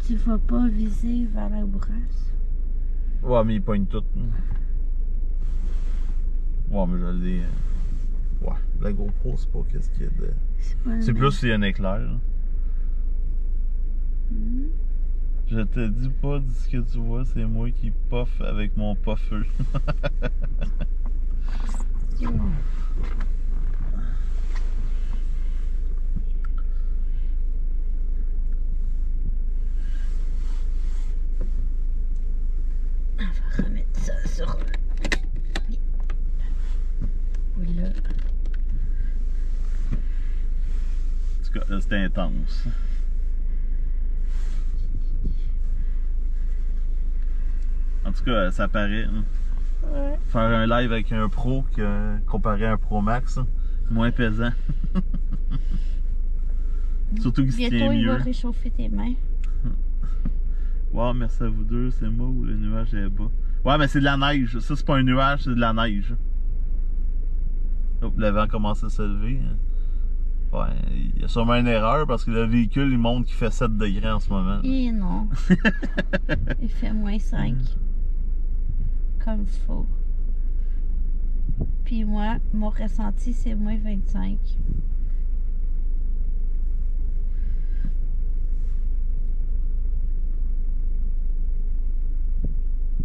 tu vas pas viser vers la bourrasse. Ouais, mais il pogne tout. Ouais, mais je l'ai. Ouais, la GoPro, c'est pas qu'est-ce qu'il y a de. C'est plus s'il y a un éclair. Là. Je te dis pas ce que tu vois, c'est moi qui puff avec mon puffeux. On va remettre ça sur oui, là. En tout cas, là, c'était intense. En tout cas, ça paraît. Hein. Ouais. Faire un live avec un Pro comparé à un Pro Max, hein, moins pesant. Surtout qu'il se tient Bientôt, il va mieux. réchauffer tes mains. Wow, merci à vous deux, c'est moi ou le nuage est bas. Ouais, mais c'est de la neige. Ça, c'est pas un nuage, c'est de la neige. Hop, le vent commence à se lever. Ouais, il y a sûrement une erreur parce que le véhicule, il montre qu'il fait 7 degrés en ce moment. Et non. Il fait moins 5. Comme faut. Puis moi, mon ressenti, c'est moins 25.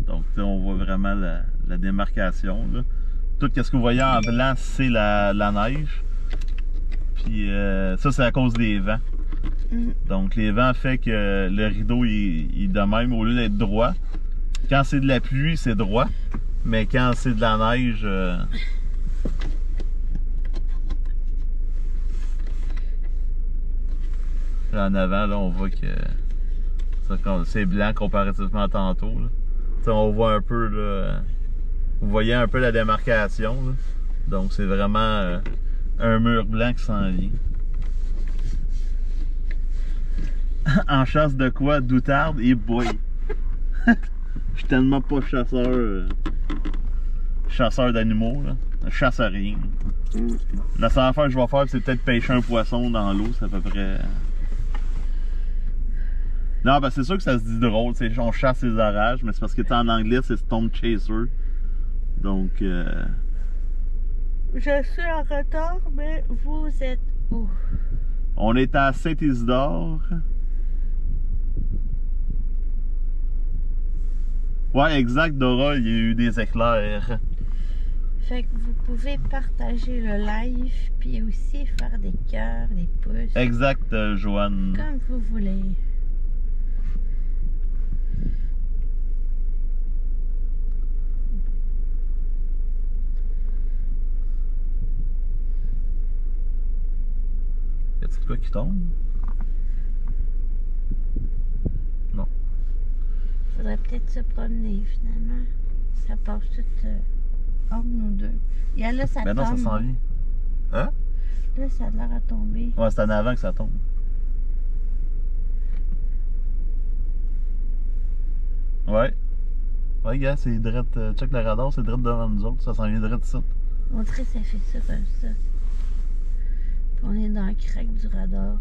Donc, on voit vraiment la démarcation. Là. Tout ce que vous voyez en blanc, c'est la neige. Puis ça, c'est à cause des vents. Donc, les vents fait que le rideau il est de même au lieu d'être droit. Quand c'est de la pluie, c'est droit. Mais quand c'est de la neige... Là, en avant, là, on voit que c'est blanc comparativement à tantôt. Là. On voit un peu... Là, vous voyez un peu la démarcation. Là. Donc, c'est vraiment un mur blanc qui s'en vient. En chasse de quoi? Doutarde et boy. Je suis tellement pas chasseur d'animaux. Je chasse à rien. La seule affaire que je vais faire, c'est peut-être pêcher un poisson dans l'eau. C'est à peu près... Non, ben c'est sûr que ça se dit drôle. On chasse les orages, mais c'est parce que en anglais, c'est Storm Chaser. Donc... Je suis en retard, mais vous êtes où? On est à Saint-Isidore. Ouais, exact, Dora, il y a eu des éclairs. Fait que vous pouvez partager le live, puis aussi faire des cœurs, des pouces. Exact, Joanne. Comme vous voulez. Y a-t-il quoi qui tombe? Non. Faudrait peut-être se promener finalement. Ça passe tout entre nous deux. Et là, ça Ben tombe. non, ça s'en vient. Hein? Là, ça a l'air à tomber. Ouais, c'est en avant que ça tombe. Ouais. Ouais, gars, c'est direct. Check le radar, c'est direct devant nous autres. Ça s'en vient direct ici. On dirait que ça fait ça comme ça. Puis on est dans le crack du radar.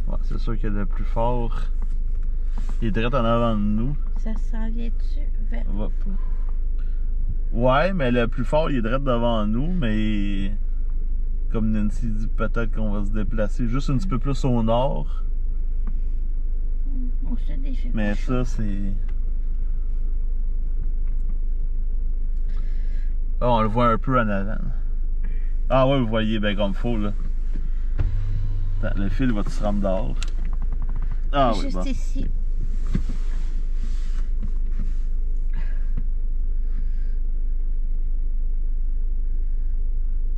Ouais, c'est sûr que le plus fort, il est direct en avant de nous. Ça s'en vient-tu vers Ouais. Ouais, mais le plus fort, il est direct devant nous, mais comme Nancy dit, peut-être qu'on va se déplacer juste un petit peu plus au nord. On se défait. Mais ça, c'est... Ah, on le voit un peu en avant. Ah ouais, vous voyez bien comme faut, là. Attends, le fil va-tu se rendre dehors? Ah oui, Juste bon. ici.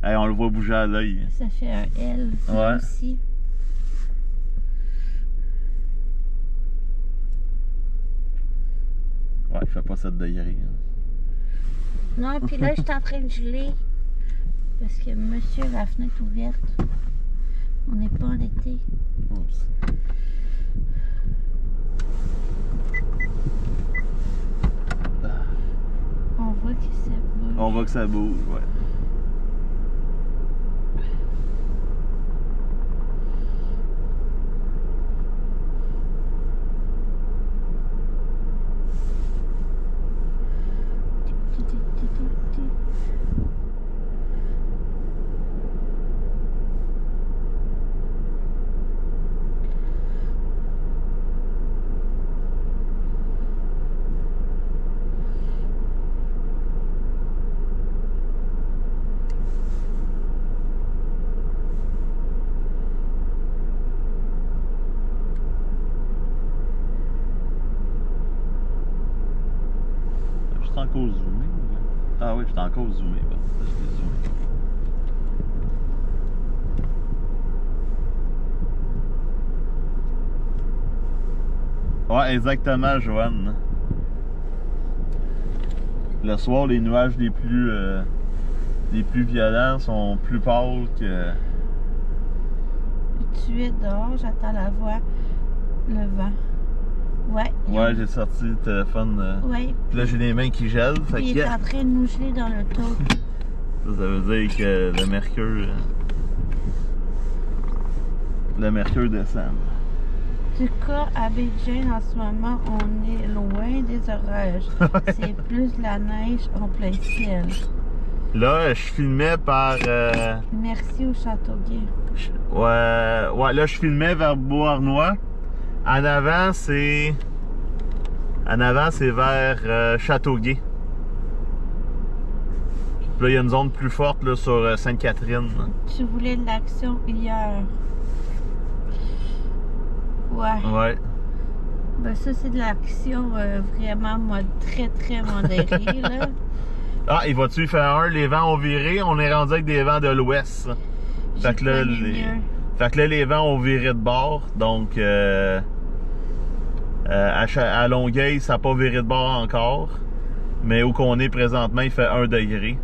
Hey, on le voit bouger à l'œil. Ça fait un L Ouais. aussi. Ouais, il fait pas 7 degrés. Non, puis là, je suis en train de geler. Parce que monsieur, la fenêtre ouverte. On n'est pas en été. Oups. On voit que ça bouge, ouais. Je suis encore zoomé. Ah oui, je suis encore zoomé. Bon, je l'ai zoomé. Ouais, exactement, Joanne. Le soir, les nuages les plus violents sont plus pâles que... Tu es dehors, j'attends la voix, le vent. Ouais. Ouais, j'ai sorti le téléphone. Ouais. Puis là, j'ai les mains qui gèlent. Fait Il est en train de nous geler dans le taux. Ça veut dire que le mercure descend. Du cas, à Beijing, en ce moment, on est loin des orages. C'est plus la neige en plein ciel. Là, je filmais par... Merci au Châteauguay. Ouais, là, je filmais vers Beauharnois. En avant, c'est vers Châteauguay. Puis là, il y a une zone plus forte là, sur Sainte-Catherine. Tu voulais de l'action hier. Ouais. Ouais. Ben ça, c'est de l'action vraiment très modérée, là. Ah, il va-tu faire un? Les vents ont viré. On est rendu avec des vents de l'ouest. Fait que là, les vents ont viré de bord. Donc, à Longueuil, ça n'a pas viré de bord encore. Mais où qu'on est présentement, il fait 1 degré.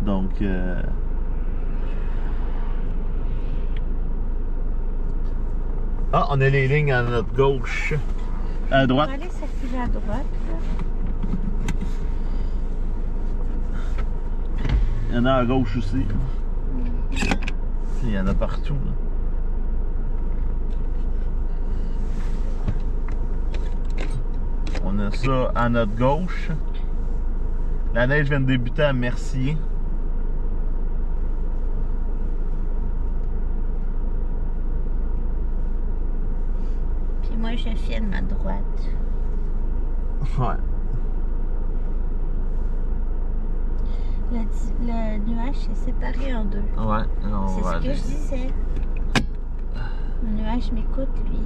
Donc, ah, on a les lignes à notre gauche. À droite. On va aller circuler à droite, là. Il y en a à gauche aussi. Il y en a partout. Là. On a ça à notre gauche. La neige vient de débuter à Mercier. Puis moi, je filme à droite. Ouais. Le nuage s'est séparé en deux. Ouais, c'est ce que je disais. Le nuage m'écoute, lui.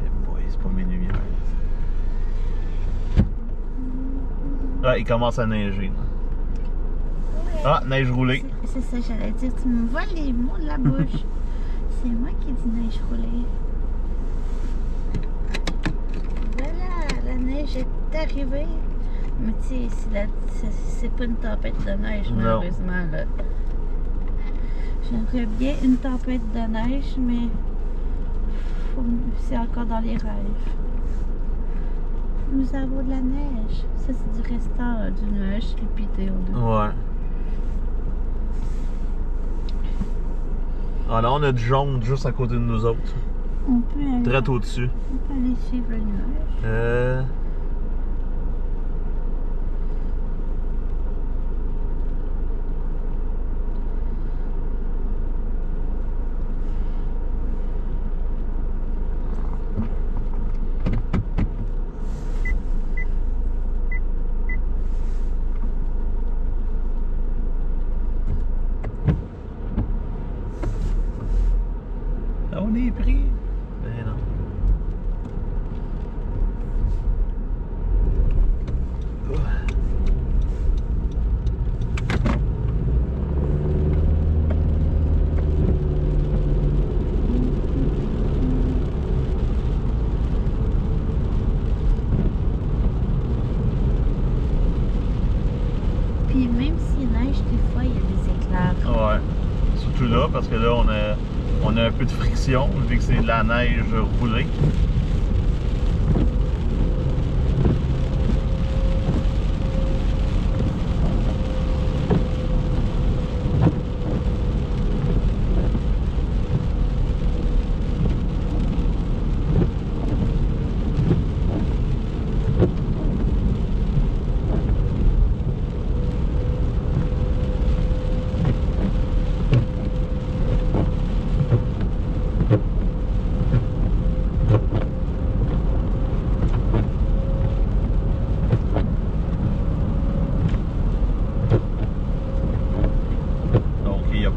Mais boy, c'est pas mes lumières. Ah, il commence à neiger. Ouais. Ah, neige roulée. C'est ça, j'allais dire. Tu me voles les mots de la bouche. C'est moi qui dis neige roulée. Voilà, la neige est arrivée. Mais tu sais, c'est pas une tempête de neige, malheureusement. Là. J'aimerais bien une tempête de neige, mais c'est encore dans les rêves. Nous avons de la neige. Ça, c'est du restant du nuage crépité en deux. Ouais. Ah là, on a du jaune juste à côté de nous autres. On peut aller, Très au-dessus. on peut aller suivre le nuage. On est pris. Ben non. Puis même s'il neige, des fois, il y a des éclairs. Ouais. Surtout là, parce que là, On a un peu de friction vu que c'est de la neige roulée.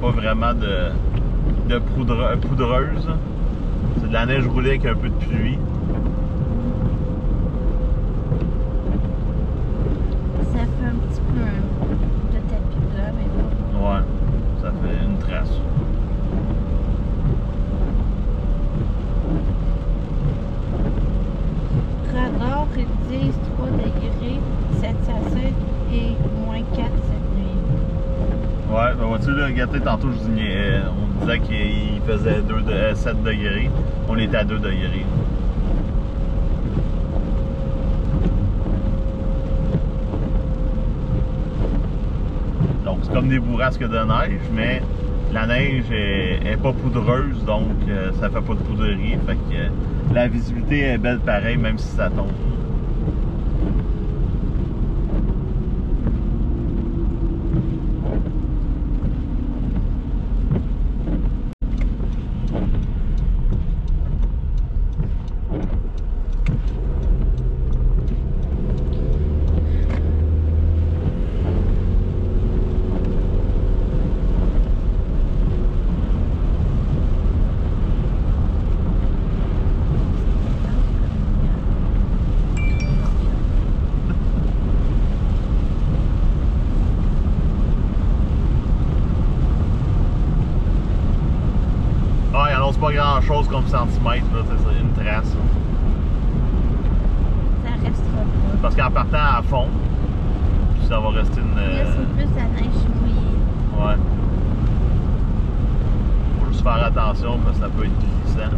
Pas vraiment de poudreuse. C'est de la neige roulée avec un peu de pluie. Ça fait un petit peu de tapis plat, mais bon. Ouais, ça fait une trace. Radar, ils disent 3 degrés, 7 à 7 et moins 4 cette nuit. Ouais, ben vois-tu, là, regardez, tantôt, on disait qu'il faisait 7 degrés. On était à 2 degrés. Donc, c'est comme des bourrasques de neige, mais la neige est pas poudreuse, donc ça fait pas de poudrerie. Fait que la visibilité est belle pareil, même si ça tombe. Pas grand chose comme centimètre, c'est une trace. Ça restera pas. Parce qu'en partant à fond, ça va rester une. Là, c'est plus la neige mouillée. Ouais. Faut juste faire attention parce que ça peut être glissant.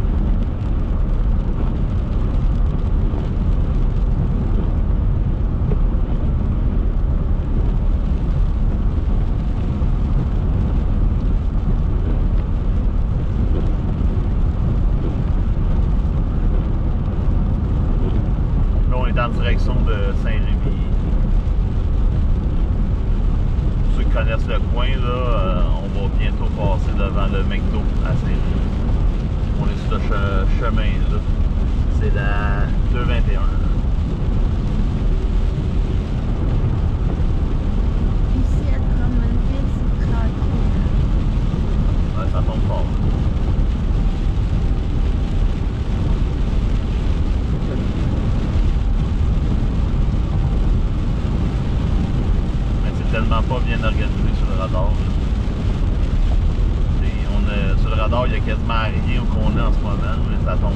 En direction de Saint-Rémy. Pour ceux qui connaissent le coin, là, on va bientôt passer devant le McDo à Saint-Rémy. On est sur ce chemin-là. C'est la 221. Ici, à Drummondville, c'est tranquille. Ouais, ça tombe fort. Tellement pas bien organisé sur le radar. Sur le radar, il y a quasiment rien qu'on est en ce moment, mais ça tombe.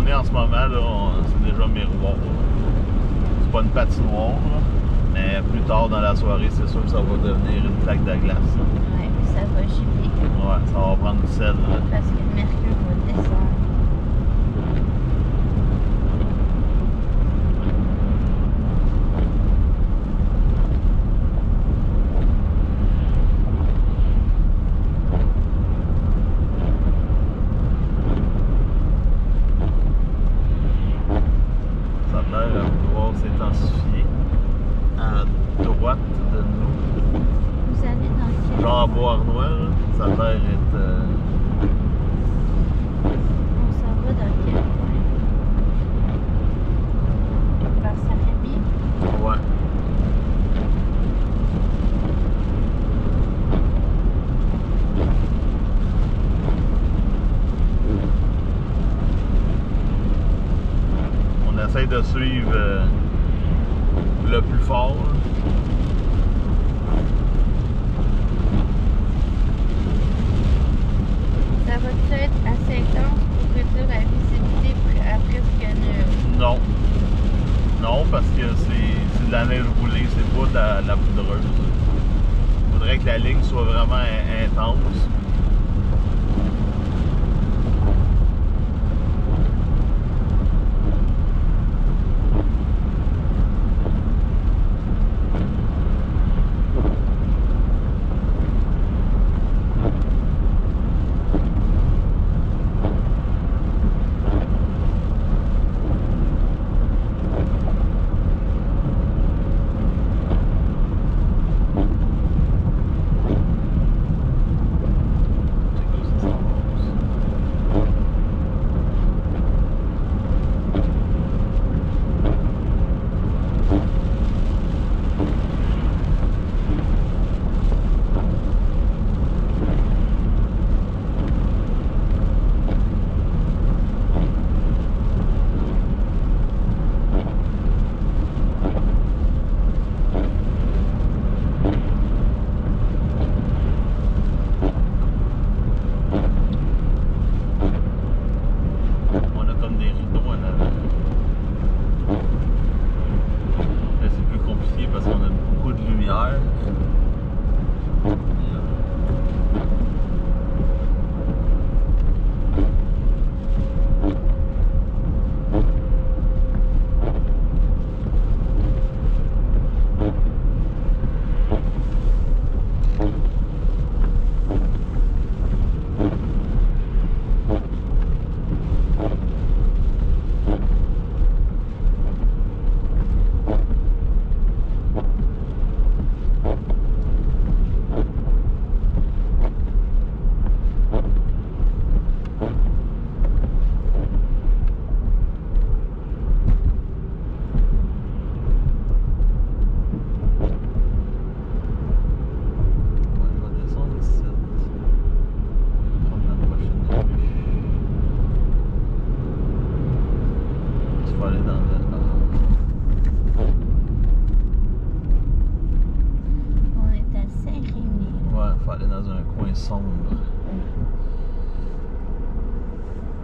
En ce moment, c'est déjà miroir. C'est pas une patinoire, là, mais plus tard dans la soirée, c'est sûr que ça va devenir une plaque de glace. Ouais, puis ça va gibler. Ouais, ça va prendre du sel. Là. Parce que le mercure va descendre. S'intensifier à droite de nous. Vous allez dans quel... Genre à Beauharnois, ça a l'air être essaye de suivre le plus fort. Ça va-tu être assez intense pour réduire la visibilité à presque nulle? Non. Non, parce que c'est de la neige roulée, c'est pas de la poudreuse. Il faudrait que la ligne soit vraiment intense.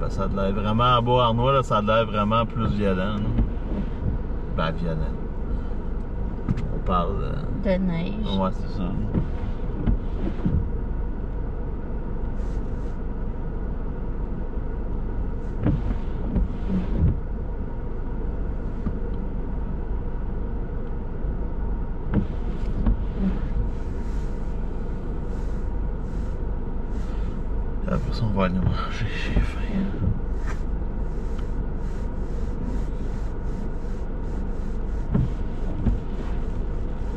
Ça a l'air vraiment, à Beauharnois, là, ça a l'air vraiment plus violent. Là. Ben, violent. On parle de neige. Ouais, c'est ça. Après ça, on va aller manger, j'ai faim.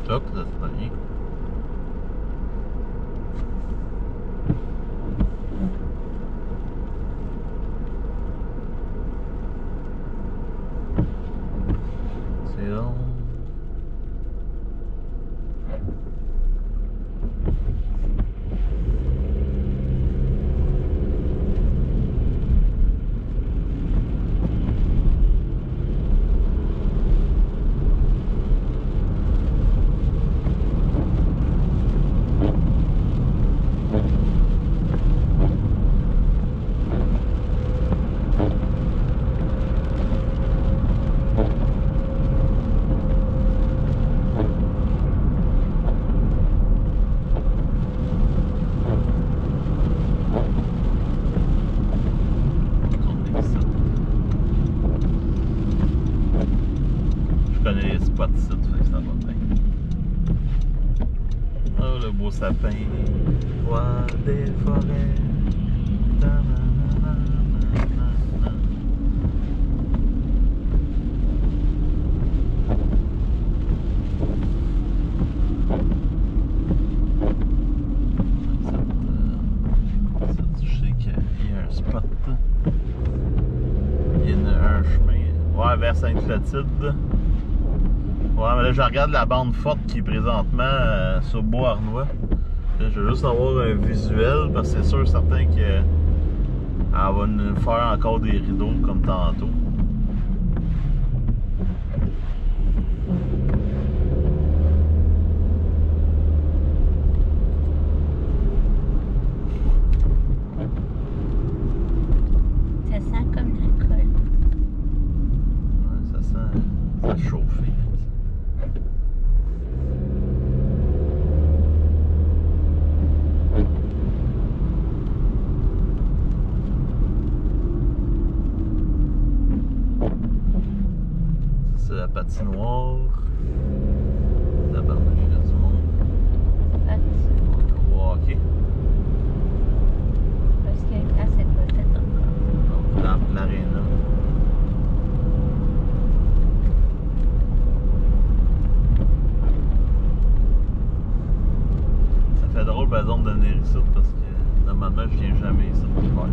Hop, ça c'est pas bien. C'est long. Oh, le beau sapin, roi des forêts. Je sais qu'il y a un spot. Il y a un chemin. Ouais, vers Sainte-Clotilde. Ouais, mais là, je regarde la bande forte qui est présentement sur Beauharnois. Là, je veux juste avoir un visuel parce que c'est sûr certain qu'elle va nous faire encore des rideaux comme tantôt. patinoire. Tabarnak, il y a du monde. Patinoire. Gros hockey. Parce que la place est pas faite encore. Donc, dans l'aréna. Ça fait drôle, par exemple, de venir ici parce que normalement, je viens jamais ici pour l'hiver.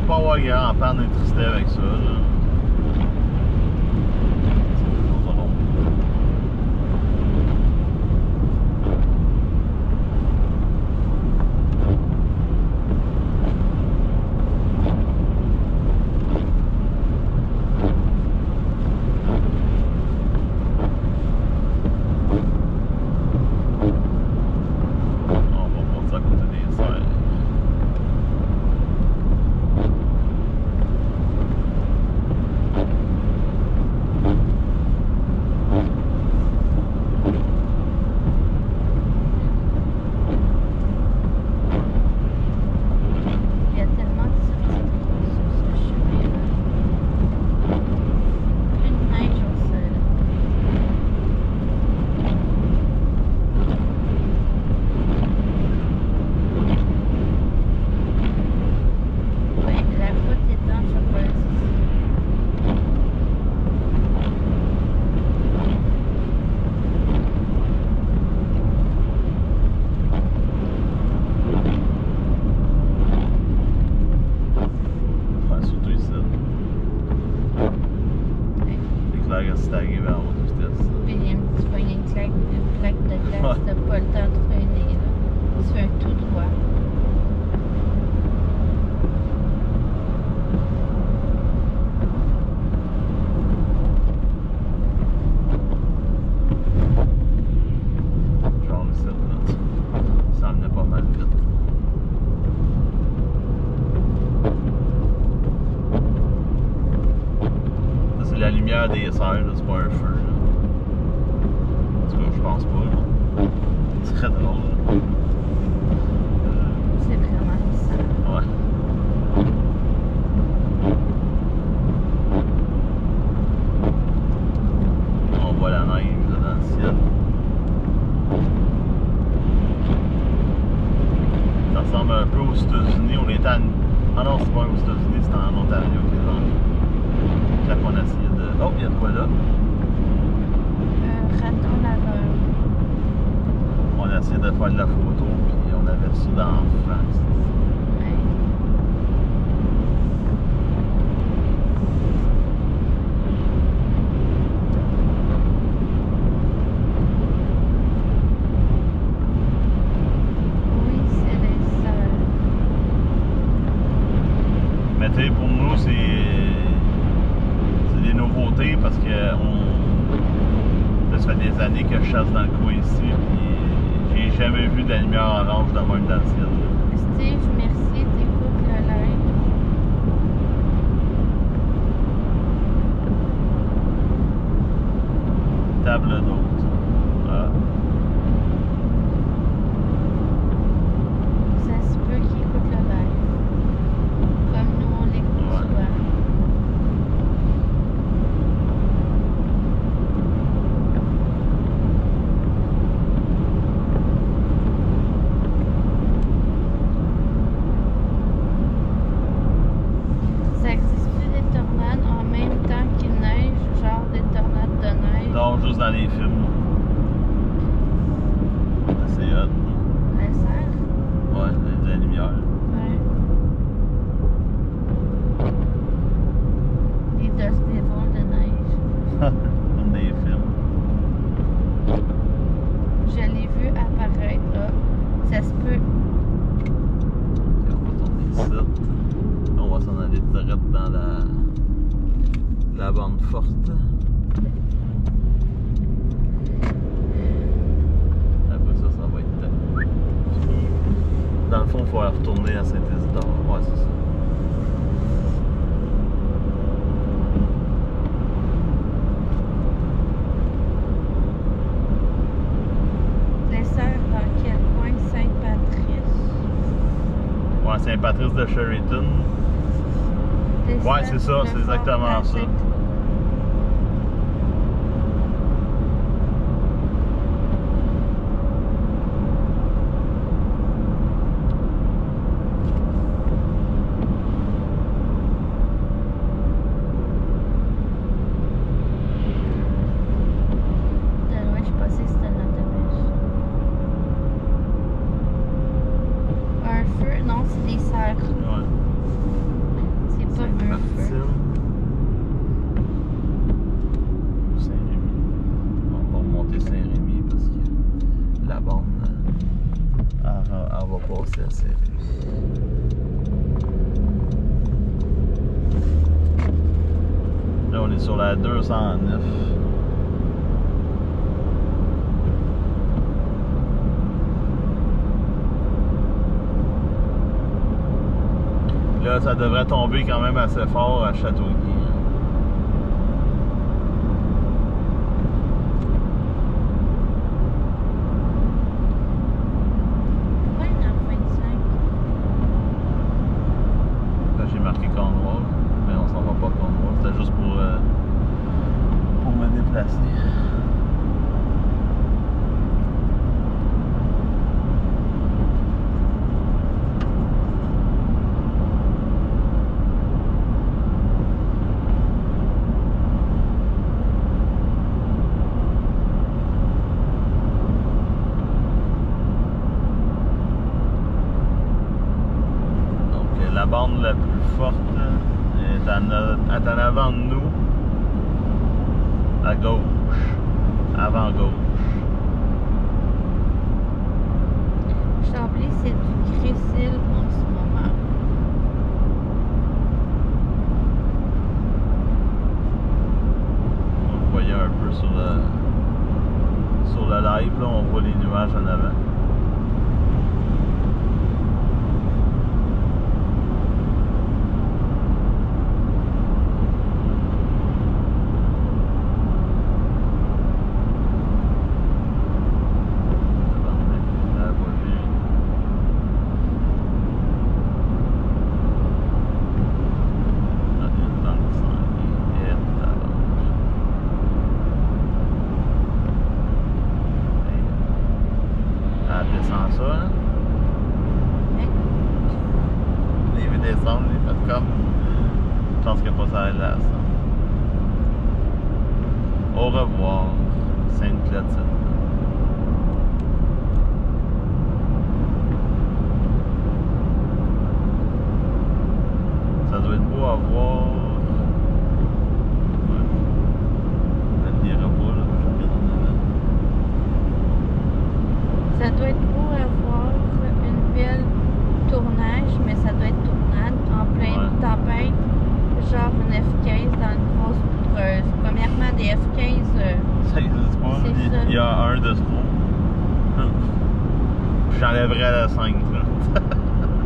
Pas avoir grand panne d'électricité avec ça. Là. Ouais. T'as pas le temps de freiner, là. Tu fais un tout droit. Genre ici, là. Ça emmenait pas mal vite. Ça, c'est la lumière des serres, là, c'est pas un feu. Là. En tout cas, je pense pas. Là. C'est très drôle. Là. C'est vraiment ça. Ouais. On voit la neige là, dans le ciel. Ça ressemble un peu aux États-Unis. On était à... Ah non, c'est pas aux États-Unis, c'était en Ontario qui est dans... Quand on essayait de... Oh, il y a de quoi là? Un raton laveur. On a essayé de faire de la photo, puis on avait reçu dans France. Ouais. Oui, c'est les sœurs. Mais tu sais, pour nous, c'est des nouveautés parce que ça fait des années que je chasse dans le coin ici, puis j'ai jamais vu de la lumière orange de même dans le ciel. Steve, merci, t'écoutes le live. Table d'hôte. Ah. Ça se peut qu'il écoute le live. Comme nous, on l'écoute Ouais. souvent. Ça existe-tu des tornades en même temps qu'il neige, genre des tornades de neige? Non, juste dans les films. C'est hot. La serre? Ouais, de la lumière. Ouais. Des Dust Devils de neige. Comme des films. Je l'ai vu apparaître là. Ça se peut. Et on va tourner ici. On va s'en aller direct dans la bande forte. Après ça, ça va être... Dans le fond, il faut retourner à Saint-Isidore. Ouais, c'est ça. Les sœurs dans quel coin? Sainte-Patrice? Ouais, Saint-Patrice de Sheraton. Les Ouais, sœurs c'est ça, de c'est exactement Fort- ça. De loin, je pensais que c'était un autobus. Un feu? Non, c'est des sœurs. Ouais. C'est pas un feu. Saint-Martin. Saint-Rémy. On va remonter Saint-Rémy parce que la bande elle va passer à Saint-Rémy. Là, on est sur la 209. Là, ça devrait tomber quand même assez fort à Châteauguay. Pourquoi il y en a 25? Là, j'ai marqué Cornwall, mais on s'en va pas Cornwall. C'était juste pour me déplacer. La bande la plus forte est en avant de nous, à gauche, avant gauche. c'est du grésil en ce moment. On le voyait un peu sur le live, là, on voit les nuages en avant. Je pense qu'il n'y a pas ça là, ça. Au revoir, Sainte-Clotilde. Ça doit être beau à voir. Ouais. Je ne dirai pas, là, je regarde en avant. Ça doit être beau à voir une belle tournage, mais ça doit être tournade en pleine tempête, genre une F-15 dans une grosse poudreuse. Premièrement, des F-15, ça existe pas, il y a un de trop. J'enlèverais la 5.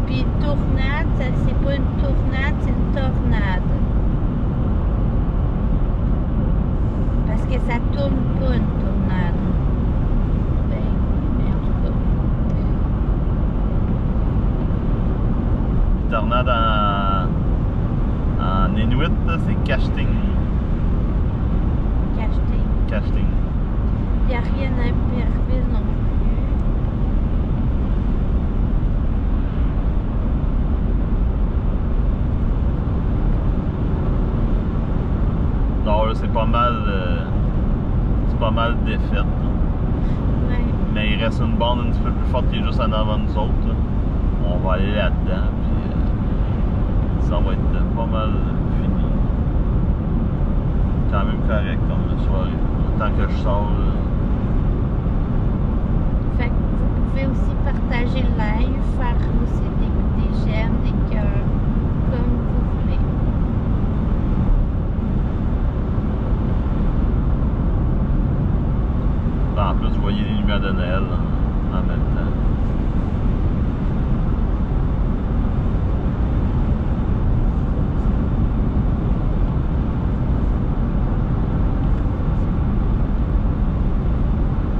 Puis tournade, c'est pas une tournade, c'est une tornade. Parce que ça tourne pas une tournade. Mais en tout cas. Tornade en Inuit, c'est Kashting. Kashting. Il n'y a rien à Iberville non plus. Non, là, c'est pas mal défaite. Ouais. Mais il reste une bande un petit peu plus forte qui est juste en avant de nous autres. Là. On va aller là-dedans, puis ça va être pas mal fini. Quand même correct comme soirée. Tant que je sors. Fait que vous pouvez aussi partager le live, faire aussi des j'aime, des cœurs, comme vous voulez. En plus, vous voyez les lumières de Noël en même temps.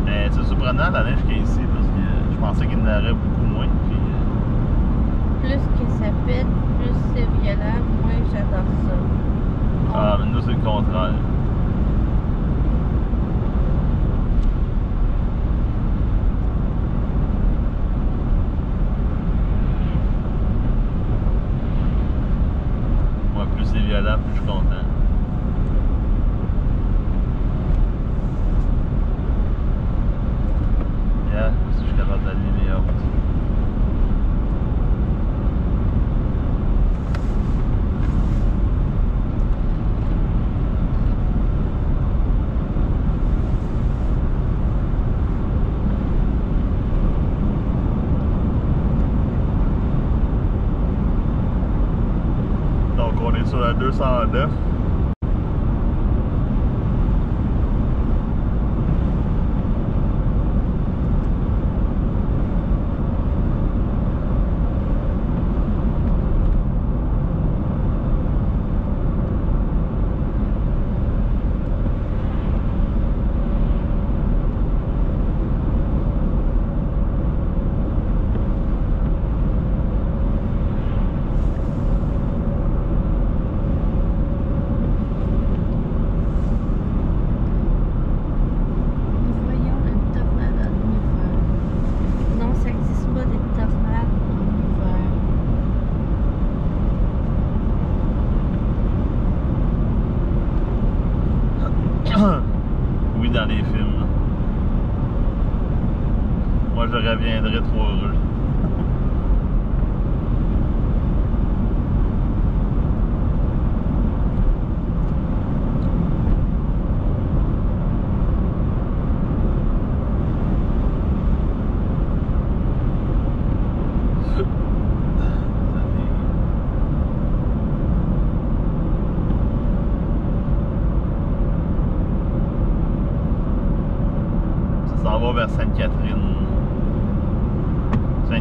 Mais c'est surprenant la neige qu'il y a ici parce que je pensais qu'il y en aurait beaucoup moins. Puis, Plus que ça pète, plus c'est violent, moins j'adore ça. ah, mais nous c'est le contraire. Plus c'est violent, plus je suis content. Yeah, si je suis capable d'aller les hautes. Donc on est sur la 209. Oui, dans les films. Moi, je reviendrai trop heureux.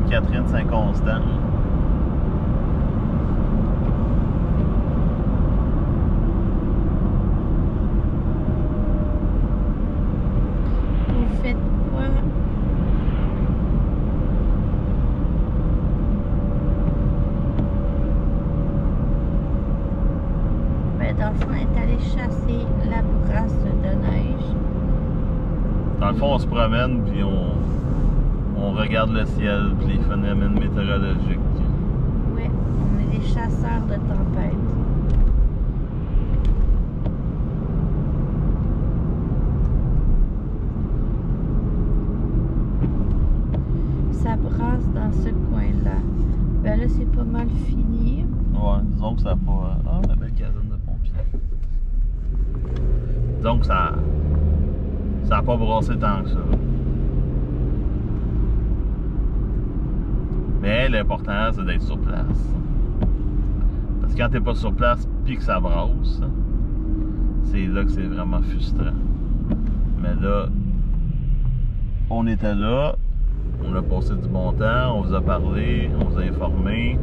Sainte-Catherine-Saint-Constant. Vous faites quoi? Ben, dans le fond, on est allé chasser la bourrasque de neige. Dans le fond, on se promène puis on regarde le ciel puis les phénomènes météorologiques. Ouais, on est des chasseurs de tempêtes. Ça brasse dans ce coin-là. Ben là, c'est pas mal fini. Ouais, disons que ça n'a pas... Ah, la belle caserne de pompiers. Disons que ça n'a pas brassé tant que ça. Mais l'important, c'est d'être sur place. Parce que quand t'es pas sur place puis que ça brasse, c'est là que c'est vraiment frustrant. Mais là, on était là, on a passé du bon temps, on vous a parlé, on vous a informé.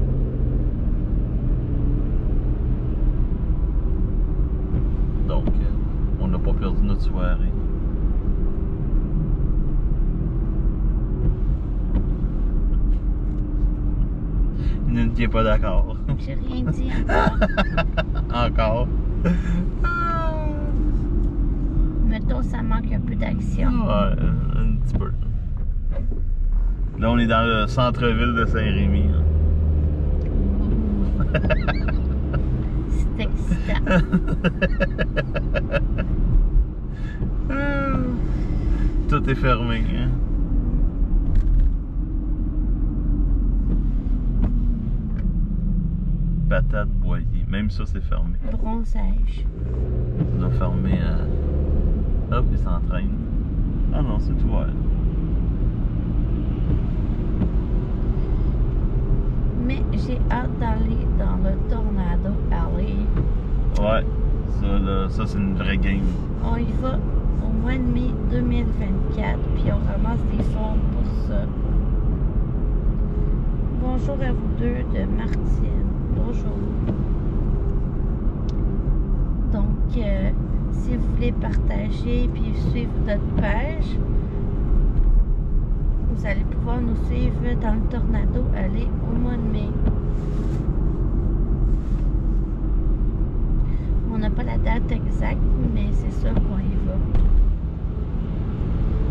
Donc, on n'a pas perdu notre soirée. Il y en a une qui n'est pas d'accord. J'ai rien dit encore. Encore. Mettons, ça manque un peu d'action. Ouais, un petit peu. Là, on est dans le centre-ville de Saint-Rémy. C'est excitant. Tout est fermé. Hein? Patate Boyer. Même ça, c'est fermé. Bronzage. Ça doit fermer à... Hop, il s'entraîne. Ah non, c'est ouvert. Mais j'ai hâte d'aller dans le Tornado Alley. Ouais, ça, là, ça c'est une vraie game. On y va au mois de mai 2024, puis on ramasse des fonds pour ça. Bonjour à vous deux de Martine. Bonjour. Donc, si vous voulez partager puis suivre notre page, vous allez pouvoir nous suivre dans le Tornado Alley au mois de mai. On n'a pas la date exacte, mais c'est sûr qu'on y va.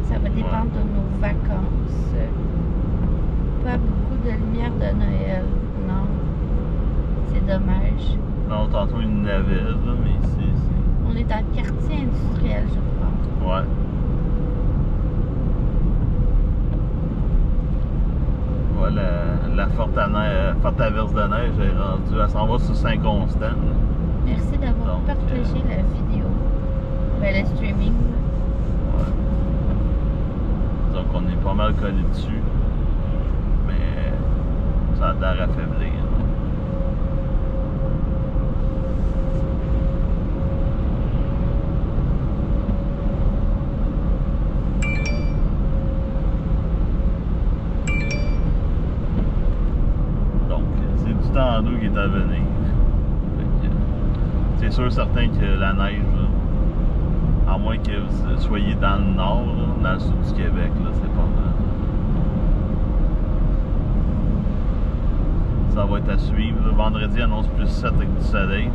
Ça va dépendre de nos vacances. Pas beaucoup de lumière de Noël, non. C'est dommage. Non, tantôt il y en avait, là, mais ici, c'est... On est dans le quartier industriel, je crois. Ouais. Ouais, la forte averse de neige est rendue, elle s'en va sur Saint-Constant. Merci d'avoir partagé la vidéo. Ben, le streaming. Ouais. Donc on est pas mal collé dessus. Mais ça a l'air affaibli. Donc c'est du temps d'eau qui est à venir. C'est sûr certain que la neige, là, à moins que vous soyez dans le nord, là, dans le sud du Québec, là, c'est pas mal. Ça va être à suivre. Là. Vendredi annonce plus 7 avec du soleil.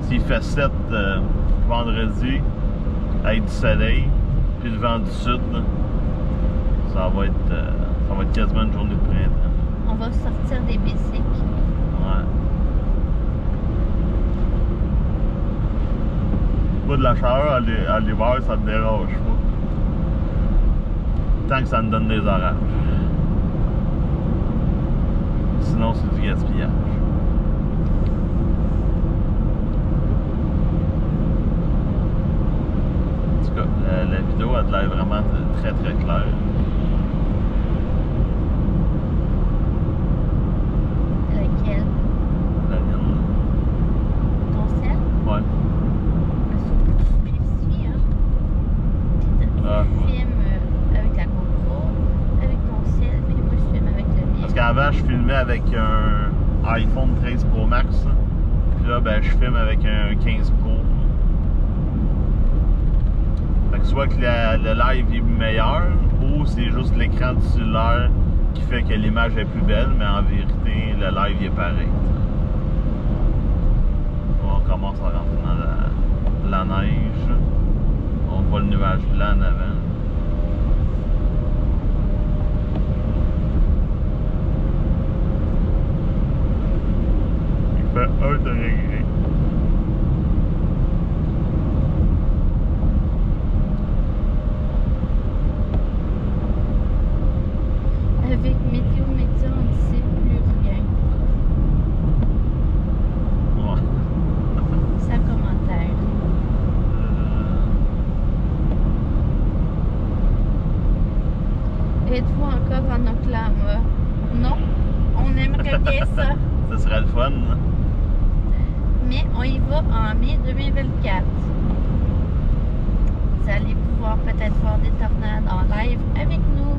S'il fait 7 vendredi avec du soleil, puis le vent du sud, là, ça va être quasiment une journée de printemps. On va sortir des bicycles. Ouais. Moi, de la chaleur à l'hiver, ça me dérange pas. Tant que ça me donne des orages. Sinon, c'est du gaspillage. En tout cas, la vidéo a de l'air vraiment très très claire. Lequel? La mienne. Ton ciel? Ouais. Je suis, hein. Tu Ah, ouais. filmes avec la GoPro, avec ton ciel, puis moi je filme qu'avant, je filmais avec un iPhone 13 Pro Max. Puis là, ben, je filme avec un 15 Pro. Fait que soit que le live est meilleur, ou c'est juste l'écran du cellulaire qui fait que l'image est plus belle, mais en vérité, le live est pareil. On commence à rentrer dans la neige. On voit le nuage blanc en avant. Il fait 1 degré. Avec Météo Média, on ne sait plus rien. Ouais. Sans commentaire. Êtes-vous encore en Oklahoma? Non, on aimerait bien ça. Ce serait le fun. Hein? Mais on y va en mai 2024. Vous allez pouvoir peut-être voir des tornades en live avec nous.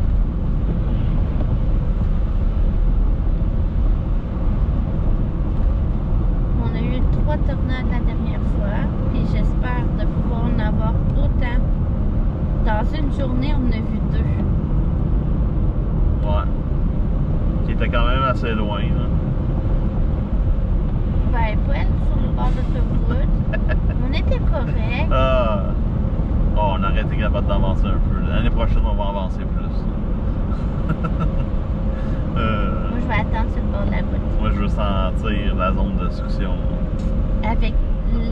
On a eu 3 tornades la dernière fois, et j'espère de pouvoir en avoir autant. Dans une journée, on en a vu 2. Ouais. Qui était quand même assez loin. Là. Ben, pas elle sur le bord de l'autoroute. On était correct. Ah. Oh, on aurait été capable d'avancer un peu. L'année prochaine, on va avancer plus. Moi, je vais attendre sur le bord de la route. Moi, je veux sentir la zone de succion. Avec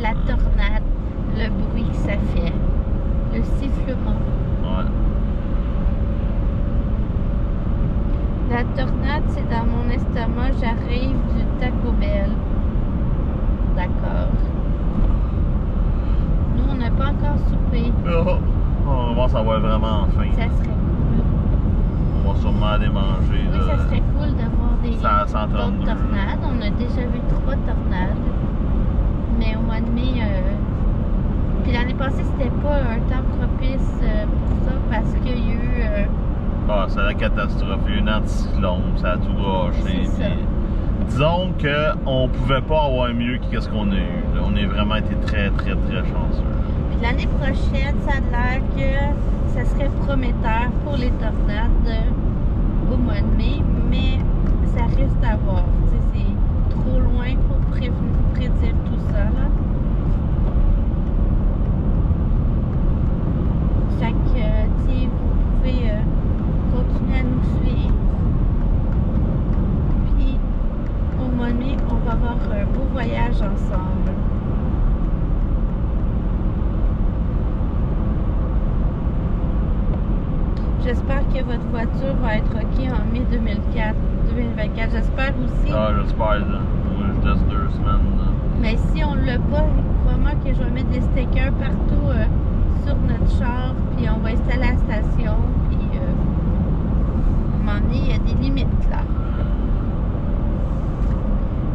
la tornade, le bruit que ça fait, le sifflement. Ouais. La tornade, c'est dans mon estomac. J'arrive du Taco Bell. D'accord. Nous, on n'a pas encore soupé. Oh, on va savoir vraiment faim. Ça serait cool. On va sûrement aller manger. Oui, là. ça serait cool d'avoir Ça à 132. d'autres tornades. On a déjà vu 3 tornades. Mais au mois de mai, puis l'année passée, c'était pas un temps propice pour ça parce qu'il y a eu... Ah, c'est la catastrophe. Il y a eu un anticyclone, ça a tout gâché. C'est ça. Disons qu'on pouvait pas avoir mieux que ce qu'on a eu. Là. On a vraiment été très, très, très chanceux. Puis l'année prochaine, ça a l'air que ça serait prometteur pour les tornades au mois de mai, mais ça reste à voir. Tu sais, c'est trop loin pour prédire tout ça, là. Fait que, tu sais, vous pouvez continuer à nous suivre. Puis, au mois de mai, on va avoir un beau voyage ensemble. J'espère que votre voiture va être OK en mai 2024. J'espère aussi. Ah, j'espère, là. Moi, je laisse 2 semaines. Là. Mais si on ne l'a pas, vraiment que je vais mettre des stickers partout sur notre char, puis on va installer la station, puis à un moment donné, il y a des limites, là.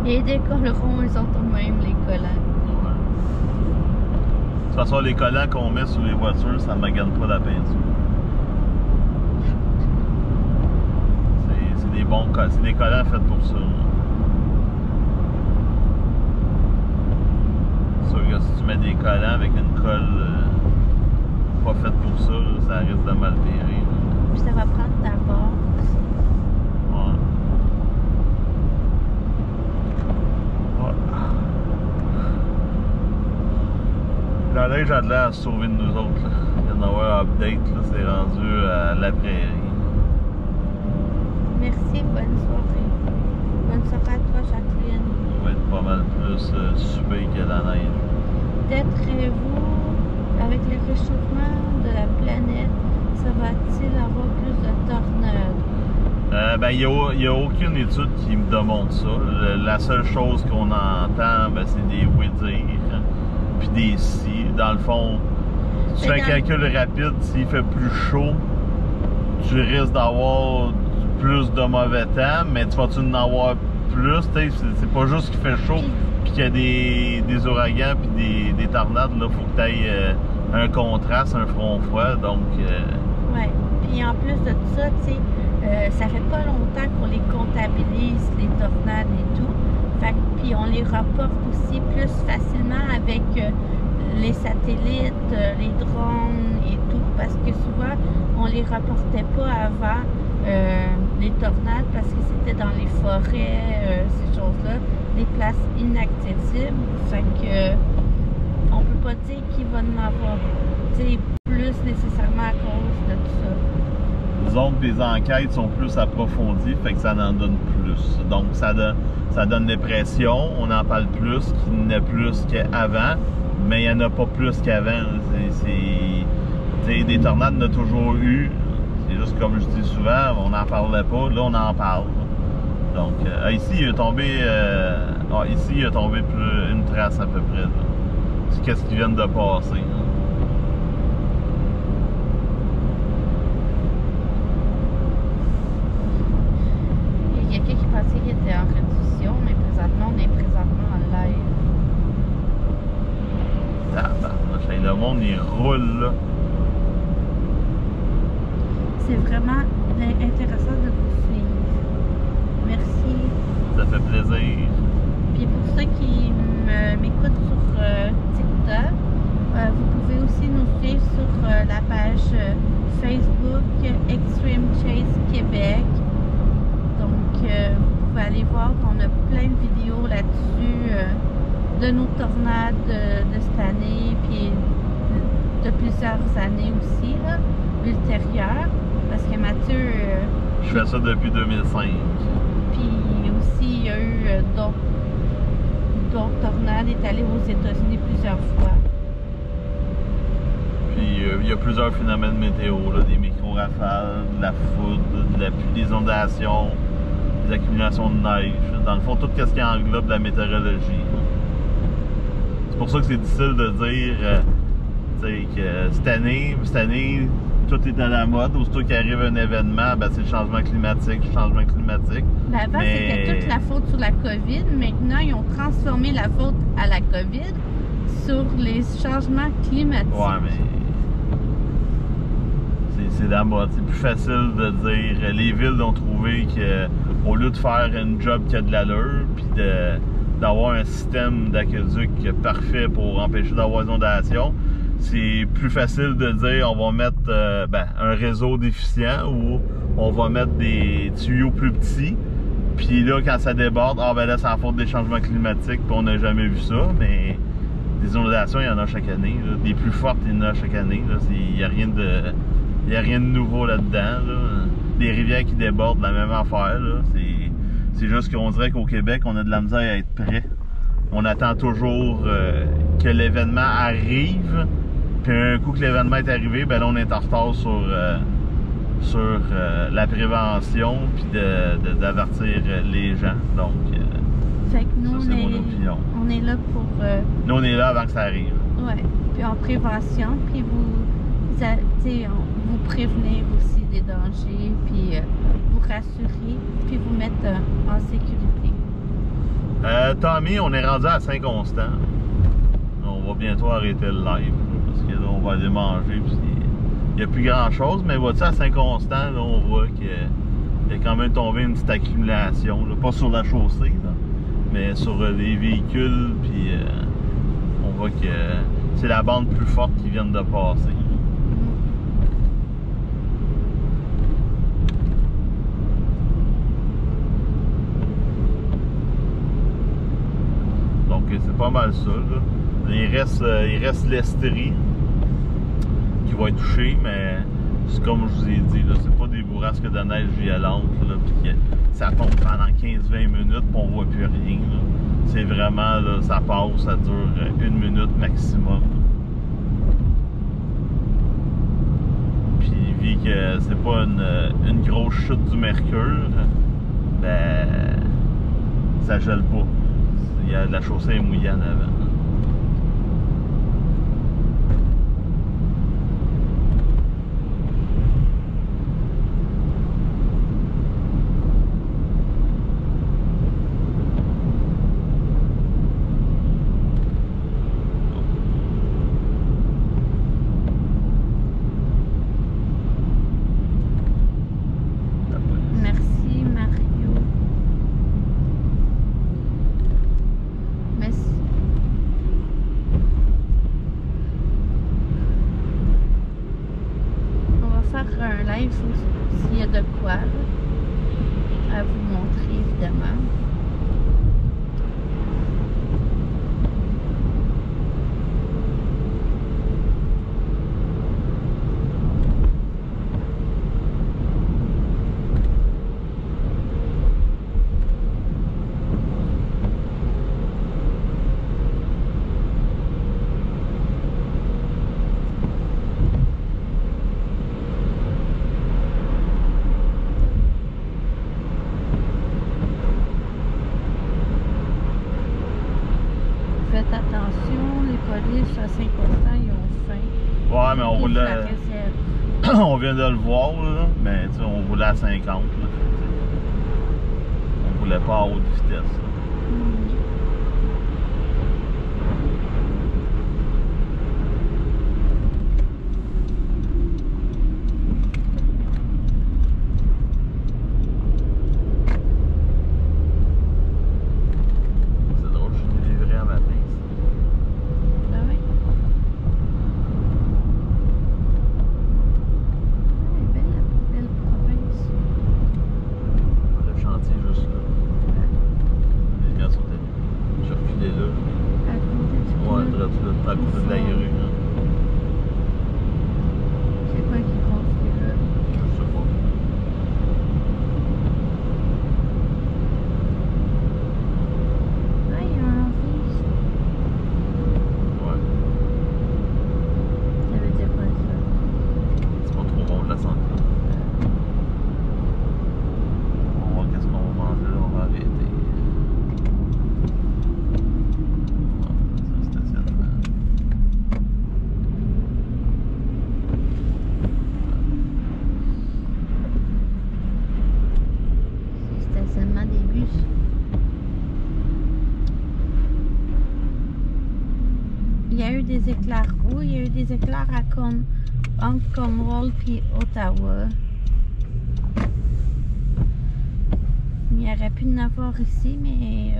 Et des collerons, ils ont eux-mêmes les collants. Ouais. De toute façon, les collants qu'on met sur les voitures, ça ne magane pas la peinture. C'est des bons collants. C'est des collants faits pour ça. C'est sûr que si tu mets des collants avec une colle pas faite pour ça, là, ça risque de mal virer. Puis ça va prendre ta barre aussi. Ouais. Ouais. La neige a de l'air à se sauver de nous autres. Là. Il y en a un update, là, c'est rendu à la prairie. Merci, bonne soirée. Bonne soirée à toi, Jacqueline. On va être pas mal plus subé que la neige. D'après vous, avec le réchauffement de la planète, ça va-t-il avoir plus de tornades? Ben, il n'y a aucune étude qui me démontre ça. La seule chose qu'on entend, ben, c'est des oui-dire, puis des si. Dans le fond, tu fais un calcul rapide, s'il fait plus chaud, tu risques d'avoir plus de mauvais temps, mais tu vas-tu en avoir plus? C'est pas juste qu'il fait chaud, puis qu'il y a des ouragans, puis des tornades. Là, faut que tu ailles un contraste, un front froid. Donc, ouais. Puis en plus de tout ça, tu sais, Ça fait pas longtemps qu'on les comptabilise, les tornades et tout. Puis on les reporte aussi plus facilement avec les satellites, les drones et tout, parce que souvent on les reportait pas avant les tornades parce que c'était dans les forêts, ces choses-là, des places inaccessibles. Fait que on peut pas dire qu'il va en avoir plus nécessairement à cause de tout ça. Disons que les enquêtes sont plus approfondies, fait que ça en donne plus. Donc ça donne des pressions, on en parle plus, qu'il n'y en a plus qu'avant, mais il n'y en a pas plus qu'avant. Des tornades, on a toujours eu. C'est juste comme je dis souvent, on n'en parlait pas, là on en parle. Donc ici il a tombé une trace à peu près. C'est qu'est-ce qui vient de passer. Là. Il y a quelqu'un qui pensait qu'il était en rediffusion, mais présentement, on est présentement en live. Le monde, il roule, là. C'est vraiment intéressant de vous suivre. Merci. Ça fait plaisir. Puis pour ceux qui m'écoutent sur TikTok, vous pouvez aussi nous suivre sur la page Facebook Extreme Chase Québec. Donc, vous pouvez aller voir, on a plein de vidéos là-dessus de nos tornades de cette année, puis de plusieurs années aussi, là, ultérieures, parce que Mathieu... je fais ça depuis 2005. Puis aussi, il y a eu d'autres tornades, il est allé aux États-Unis plusieurs fois. Puis il y a plusieurs phénomènes météo, là, des micro-rafales, de la foudre, de la pluie, des inondations, des accumulations de neige. Dans le fond, tout ce qui englobe la météorologie. C'est pour ça que c'est difficile de dire que cette année, tout est à la mode. Aussitôt qu'il arrive un événement, ben, c'est le changement climatique. Ben avant, c'était toute la faute sur la COVID. Maintenant, ils ont transformé la faute à la COVID sur les changements climatiques. Ouais, mais c'est la mode. C'est plus facile de dire. Les villes ont trouvé qu'au lieu de faire une job qui a de l'allure, puis d'avoir un système d'aqueduc parfait pour empêcher d'avoir des inondations, c'est plus facile de dire on va mettre un réseau déficient ou on va mettre des tuyaux plus petits. Puis là, quand ça déborde, là, c'est la faute des changements climatiques, puis on n'a jamais vu ça, mais des inondations, il y en a chaque année. Là. Des plus fortes, il y en a chaque année. Il n'y a rien de nouveau là-dedans. Là. Des rivières qui débordent, la même affaire. C'est juste qu'on dirait qu'au Québec, on a de la misère à être prêt. On attend toujours que l'événement arrive. Puis un coup que l'événement est arrivé, ben là, on est en retard sur la prévention puis d'avertir les gens. Donc, fait que nous, ça, c'est mon opinion. On est là pour... Nous, on est là avant que ça arrive. Ouais. Puis en prévention, puis vous prévenir aussi des dangers, puis vous rassurer, puis vous mettre en sécurité. Tommy, on est rendu à Saint-Constant. On va bientôt arrêter le live, parce que là, on va aller manger, puis il n'y a plus grand-chose, mais vois-tu, à Saint-Constant, là, on voit qu'il y a quand même tombé une petite accumulation, là, pas sur la chaussée, là, mais sur les véhicules, puis on voit que c'est la bande plus forte qui vient de passer. Donc c'est pas mal ça, là. Il reste l'Estrie qui va être touché, mais c'est comme je vous ai dit, c'est pas des bourrasques de neige violentes, puis ça tombe pendant 15-20 minutes, puis on voit plus rien. C'est vraiment, là, ça passe, ça dure 1 minute maximum. Puis vu que c'est pas une grosse chute du mercure, ben ça gèle pas. La chaussée est mouillée en avant. à vous montrer, évidemment. Faites attention, les polices à 5%, ils ont faim. Ouais, mais on Ils roulait. la réserve. On vient de le voir, là, mais tu sais, on roulait à 50. Là, on roulait pas à haute vitesse. Là. C'est drôle, je suis livré à matin. Ah oui? Belle province. Le chantier juste là. Les lumières sont allumées. J'ai reculé là. À côté du Ouais, pont. direct là, à côté de la grue. Là. C'est quoi qui construit là? Je sais pas. Ah, il y a un fils. Ouais. Ça veut dire quoi ça? C'est pas trop bon de la santé. On va voir qu'est-ce qu'on va manger là, on va arrêter. On va rentrer dans un stationnement. C'est le stationnement des bus. Il y a eu des éclairs où? Il y a eu des éclairs à entre Cornwall puis Ottawa. Il y aurait pu en avoir ici, mais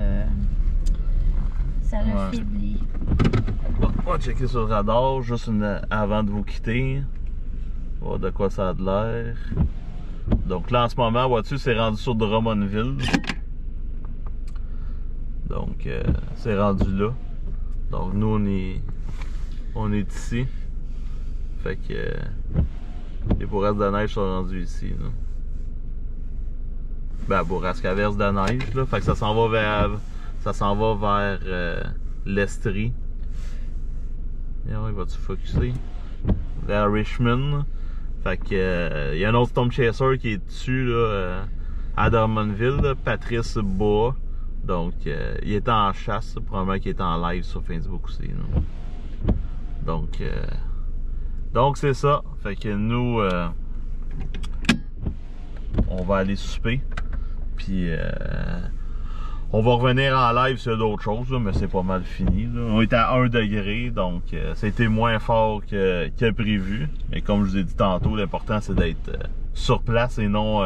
ça l'a Ouais. faibli. Bon, on va checker sur le radar juste avant de vous quitter. Voir de quoi ça a de l'air. Donc là en ce moment, vois-tu, c'est rendu sur Drummondville. Donc c'est rendu là. Donc nous on est ici. Fait que les bourrasques de neige sont rendues ici. Là. Ben bourrasques averses de neige là. Fait que ça s'en va vers l'Estrie. Et ouais, vas-tu focusser? Vers Richmond. Fait que y a un autre Storm Chaser qui est dessus là, à Drummondville, là, Patrice Bois. Donc il est en chasse, probablement qu'il est en live sur Facebook aussi. Là. Donc c'est ça. Fait que nous on va aller souper. Puis on va revenir en live sur d'autres choses, là, mais c'est pas mal fini. Là. On est à 1 degré, donc c'était moins fort que prévu. Mais comme je vous ai dit tantôt, l'important c'est d'être sur place et non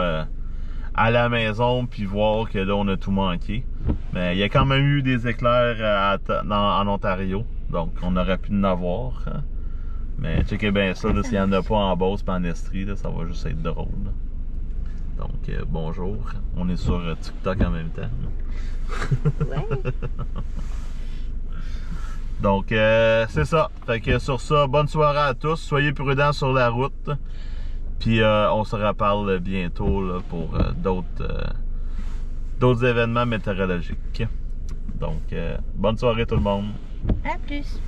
à la maison puis voir que là on a tout manqué. Mais il y a quand même eu des éclairs en Ontario, donc on aurait pu en avoir. Hein. Mais checkez bien ça, s'il n'y en a pas en Beauce et en Estrie, là, ça va juste être drôle. Là. Donc bonjour, on est sur TikTok en même temps. Ouais. Donc c'est ça. Fait que sur ça, bonne soirée à tous. Soyez prudents sur la route. Puis on se reparle bientôt là, pour d'autres événements météorologiques. Donc bonne soirée tout le monde. À plus.